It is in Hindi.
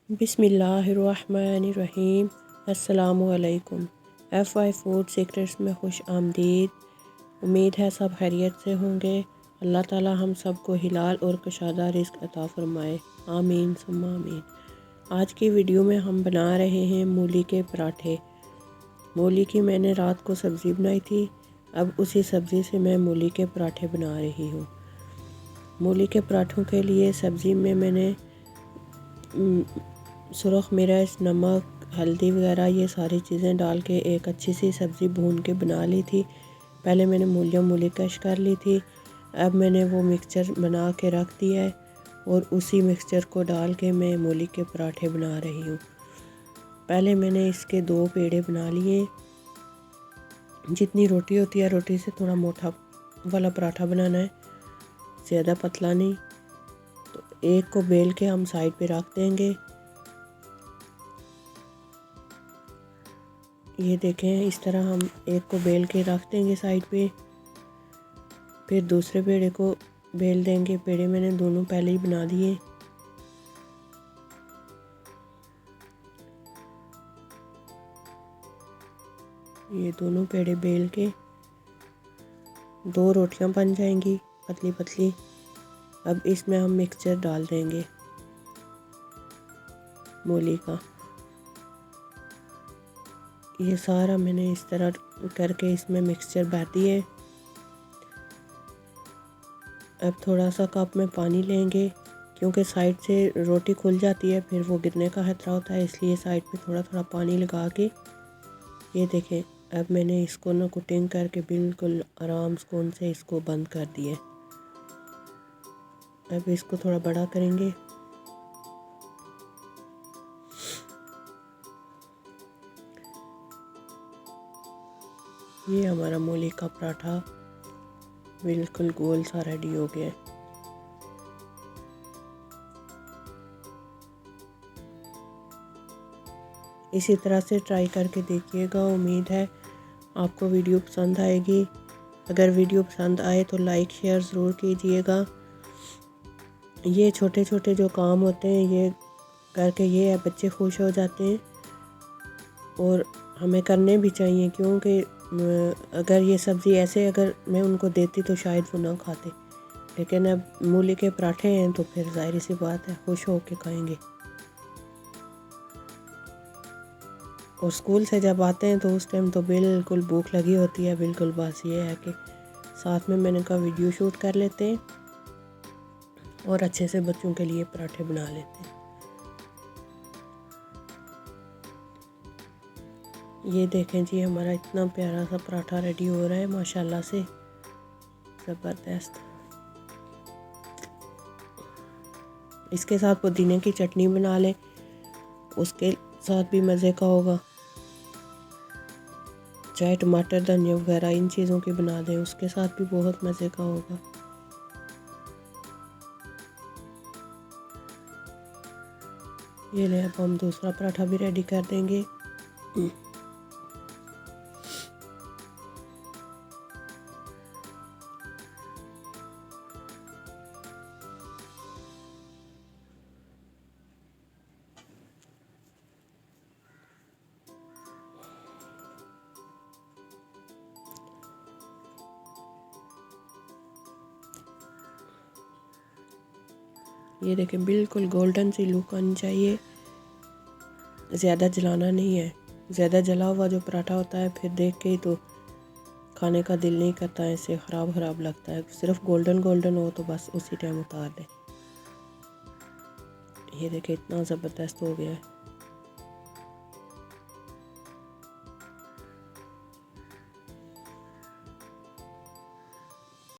बिस्मिल्लाहिर्रहमानिर्रहीम। अस्सलामुअलैकुम। FY फूड सीक्रेट्स में खुश आमदीद। उम्मीद है सब खैरियत से होंगे। अल्लाह ताला हम सबको हिलाल और कुशादा रिज़्क़ अता फ़रमाए, आमीन सुम्मा आमीन। आज की वीडियो में हम बना रहे हैं मूली के पराठे। मूली की मैंने रात को सब्ज़ी बनाई थी, अब उसी सब्ज़ी से मैं मूली के पराठे बना रही हूँ। मूली के पराठों के लिए सब्ज़ी में मैंने सुरख मिर्च, नमक, हल्दी वगैरह ये सारी चीज़ें डाल के एक अच्छी सी सब्ज़ी भून के बना ली थी। पहले मैंने मूली कश कर ली थी। अब मैंने वो मिक्सचर बना के रख दिया है और उसी मिक्सचर को डाल के मैं मूली के पराठे बना रही हूँ। पहले मैंने इसके 2 पेड़े बना लिए। जितनी रोटी होती है रोटी से थोड़ा मोटा वाला पराठा बनाना है, ज़्यादा पतला नहीं। तो एक को बेल के हम साइड पे रख देंगे। ये देखें, इस तरह हम एक को बेल के रख देंगे साइड पे। फिर दूसरे पेड़े को बेल देंगे। पेड़े मैंने दोनों पहले ही बना दिए। ये दोनों पेड़े बेल के 2 रोटियां बन जाएंगी पतली पतली। अब इसमें हम मिक्सचर डाल देंगे मूली का। ये सारा मैंने इस तरह करके इसमें मिक्सचर भर दिए। अब थोड़ा सा कप में पानी लेंगे, क्योंकि साइड से रोटी खुल जाती है, फिर वो गिरने का खतरा होता है, इसलिए साइड पे थोड़ा थोड़ा पानी लगा के। ये देखें, अब मैंने इसको ना कुटिंग करके बिल्कुल आराम सुकून से इसको बंद कर दिए। अब इसको थोड़ा बड़ा करेंगे। ये हमारा मूली का पराठा बिल्कुल गोल सा रेडी हो गया है। इसी तरह से ट्राई करके देखिएगा। उम्मीद है आपको वीडियो पसंद आएगी। अगर वीडियो पसंद आए तो लाइक शेयर ज़रूर कीजिएगा। ये छोटे छोटे जो काम होते हैं ये करके ये बच्चे खुश हो जाते हैं और हमें करने भी चाहिए, क्योंकि अगर ये सब्ज़ी ऐसे अगर मैं उनको देती तो शायद वो ना खाते। लेकिन अब मूली के पराठे हैं तो फिर ज़ाहिर सी बात है खुश हो के खाएंगे। और स्कूल से जब आते हैं तो उस टाइम तो बिल्कुल भूख लगी होती है। बिल्कुल बस ये है कि साथ में मैंने कहा वीडियो शूट कर लेते हैं और अच्छे से बच्चों के लिए पराठे बना लेते हैं। ये देखें जी, हमारा इतना प्यारा सा पराठा रेडी हो रहा है माशाल्लाह से, ज़बरदस्त। इसके साथ पुदीने की चटनी बना लें, उसके साथ भी मज़े का होगा। चाहे टमाटर धनिया वगैरह इन चीज़ों की बना दें, उसके साथ भी बहुत मज़े का होगा। ये ले, अब हम दूसरा पराठा भी रेडी कर देंगे। ये देखें, बिल्कुल गोल्डन सी लुक आनी चाहिए, ज़्यादा जलाना नहीं है। ज़्यादा जला हुआ जो पराठा होता है फिर देख के ही तो खाने का दिल नहीं करता है, इससे ख़राब ख़राब लगता है। सिर्फ गोल्डन गोल्डन हो तो बस उसी टाइम उतार दें। ये देखें, इतना ज़बरदस्त हो गया है।